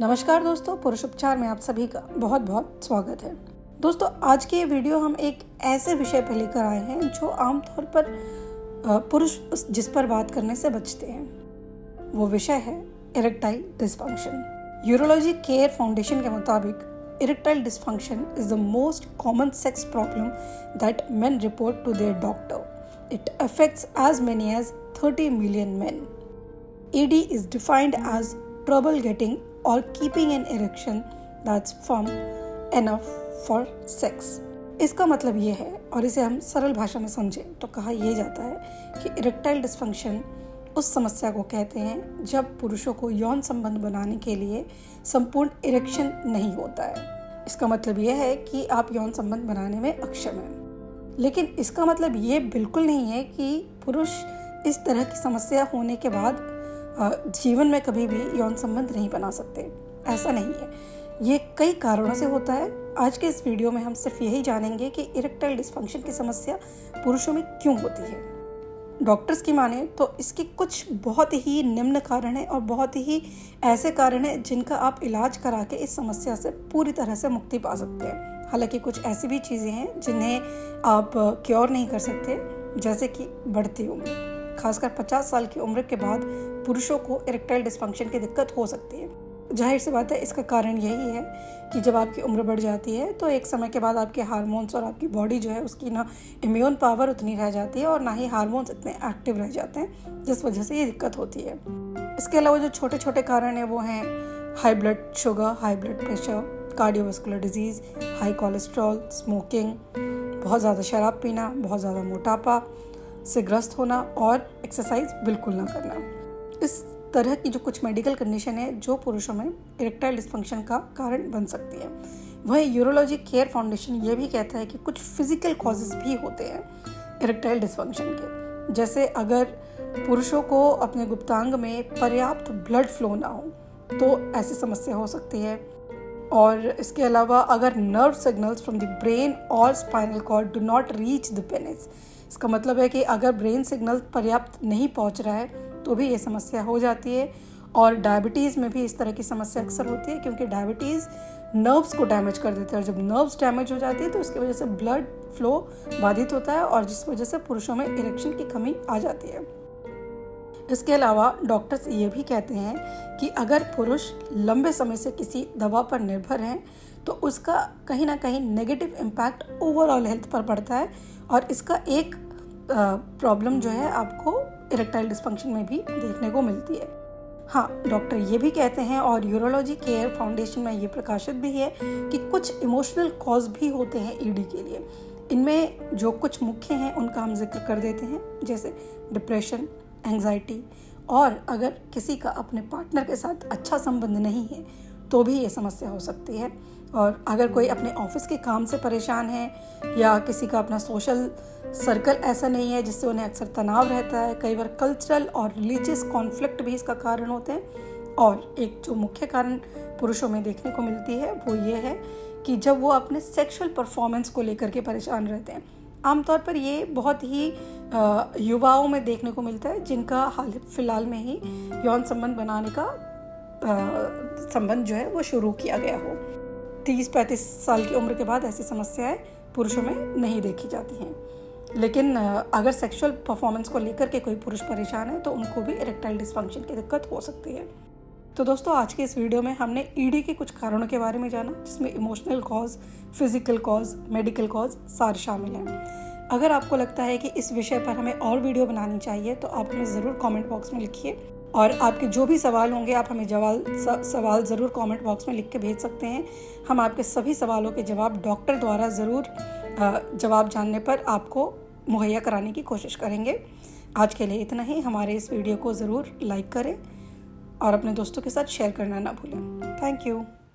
नमस्कार दोस्तों, पुरुष उपचार में आप सभी का बहुत बहुत स्वागत है। दोस्तों, आज की ये वीडियो हम एक ऐसे विषय पर लेकर आए हैं जो आमतौर पर पुरुष जिस पर बात करने से बचते हैं। वो विषय है erectile dysfunction. Urology Care Foundation के मुताबिक erectile dysfunction is the most common sex problem that men report to their doctor. It affects as many as 30 million men. ED is defined as trouble getting or keeping an erection that's firm enough for sex. इसका मतलब ये है, और इसे हम सरल भाषा में समझें तो कहा यह जाता है कि इरेक्टाइल डिसफंक्शन उस समस्या को कहते हैं जब पुरुषों को यौन संबंध बनाने के लिए संपूर्ण इरेक्शन नहीं होता है। इसका मतलब यह है कि आप यौन संबंध बनाने में अक्षम हैं। लेकिन इसका मतलब ये बिल्कुल नहीं है कि पुरुष इस तरह की समस्या होने के बाद जीवन में कभी भी यौन संबंध नहीं बना सकते। ऐसा नहीं है, ये कई कारणों से होता है। आज के इस वीडियो में हम सिर्फ यही जानेंगे कि इरेक्टाइल डिसफंक्शन की समस्या पुरुषों में क्यों होती है। डॉक्टर्स की माने तो इसके कुछ बहुत ही निम्न कारण हैं और बहुत ही ऐसे कारण हैं जिनका आप इलाज करा के इस समस्या से पूरी तरह से मुक्ति पा सकते हैं। हालांकि कुछ ऐसी भी चीज़ें हैं जिन्हें आप क्योर नहीं कर सकते, जैसे कि बढ़ती उम्र। खासकर 50 साल की उम्र के बाद पुरुषों को इरेक्टाइल डिसफंक्शन की दिक्कत हो सकती है। जाहिर सी बात है, इसका कारण यही है कि जब आपकी उम्र बढ़ जाती है तो एक समय के बाद आपके हार्मोन्स और आपकी बॉडी जो है उसकी ना इम्यून पावर उतनी रह जाती है और ना ही हार्मोन्स इतने एक्टिव रह जाते हैं, जिस वजह से ये दिक्कत होती है। इसके अलावा जो छोटे छोटे कारण हैं वो हैं high blood sugar, high blood pressure, cardiovascular disease, high cholesterol, smoking, बहुत ज़्यादा शराब पीना, बहुत ज़्यादा मोटापा से ग्रस्त होना और एक्सरसाइज बिल्कुल ना करना। इस तरह की जो कुछ मेडिकल कंडीशन है जो पुरुषों में इरेक्टाइल डिसफंक्शन का कारण बन सकती है। वहीं यूरोलॉजी केयर फाउंडेशन ये भी कहता है कि कुछ फिजिकल कॉजेज भी होते हैं इरेक्टाइल डिसफंक्शन के। जैसे अगर पुरुषों को अपने गुप्तांग में पर्याप्त ब्लड फ्लो ना हो तो ऐसी समस्या हो सकती है। और इसके अलावा अगर nerve signals from the brain और spinal cord do not reach the penis, इसका मतलब है कि अगर ब्रेन सिग्नल पर्याप्त नहीं पहुंच रहा है तो भी ये समस्या हो जाती है। और डायबिटीज़ में भी इस तरह की समस्या अक्सर होती है, क्योंकि डायबिटीज़ नर्व्स को डैमेज कर देता है और जब नर्व्स डैमेज हो जाती है तो इसकी वजह से ब्लड फ्लो बाधित होता है और जिस वजह से पुरुषों में इरेक्शन की कमी आ जाती है। इसके अलावा डॉक्टर्स ये भी कहते हैं कि अगर पुरुष लंबे समय से किसी दवा पर निर्भर हैं तो उसका कहीं ना कहीं नेगेटिव इम्पैक्ट ओवरऑल हेल्थ पर पड़ता है और इसका एक प्रॉब्लम जो है आपको इरेक्टाइल डिसफंक्शन में भी देखने को मिलती है। हाँ, डॉक्टर ये भी कहते हैं और यूरोलॉजी केयर फाउंडेशन में ये प्रकाशित भी है कि कुछ इमोशनल कॉज भी होते हैं ईडी के लिए। इनमें जो कुछ मुख्य हैं उनका हम जिक्र कर देते हैं, जैसे डिप्रेशन, एंग्जाइटी, और अगर किसी का अपने पार्टनर के साथ अच्छा संबंध नहीं है तो भी ये समस्या हो सकती है। और अगर कोई अपने ऑफिस के काम से परेशान है या किसी का अपना सोशल सर्कल ऐसा नहीं है जिससे उन्हें अक्सर तनाव रहता है, कई बार कल्चरल और रिलीजियस कॉन्फ्लिक्ट भी इसका कारण होते हैं। और एक जो मुख्य कारण पुरुषों में देखने को मिलती है वो ये है कि जब वो अपने सेक्सुअल परफॉर्मेंस को लेकर के परेशान रहते हैं। आमतौर पर ये बहुत ही युवाओं में देखने को मिलता है जिनका हाल फिलहाल में ही यौन संबंध बनाने का संबंध जो है वो शुरू किया गया हो। 30-35 साल की उम्र के बाद ऐसी समस्याएं पुरुषों में नहीं देखी जाती हैं। लेकिन अगर सेक्सुअल परफॉर्मेंस को लेकर के कोई पुरुष परेशान है तो उनको भी इरेक्टाइल डिसफंक्शन की दिक्कत हो सकती है। तो दोस्तों, आज के इस वीडियो में हमने ईडी के कुछ कारणों के बारे में जाना, जिसमें emotional cause, physical cause, medical cause सारे शामिल हैं। अगर आपको लगता है कि इस विषय पर हमें और वीडियो बनानी चाहिए तो आप हमें ज़रूर कमेंट बॉक्स में लिखिए और आपके जो भी सवाल होंगे आप हमें सवाल ज़रूर कमेंट बॉक्स में लिख के भेज सकते हैं। हम आपके सभी सवालों के जवाब डॉक्टर द्वारा ज़रूर जवाब जानने पर आपको मुहैया कराने की कोशिश करेंगे। आज के लिए इतना ही। हमारे इस वीडियो को ज़रूर लाइक करें और अपने दोस्तों के साथ शेयर करना ना भूलें। Thank you.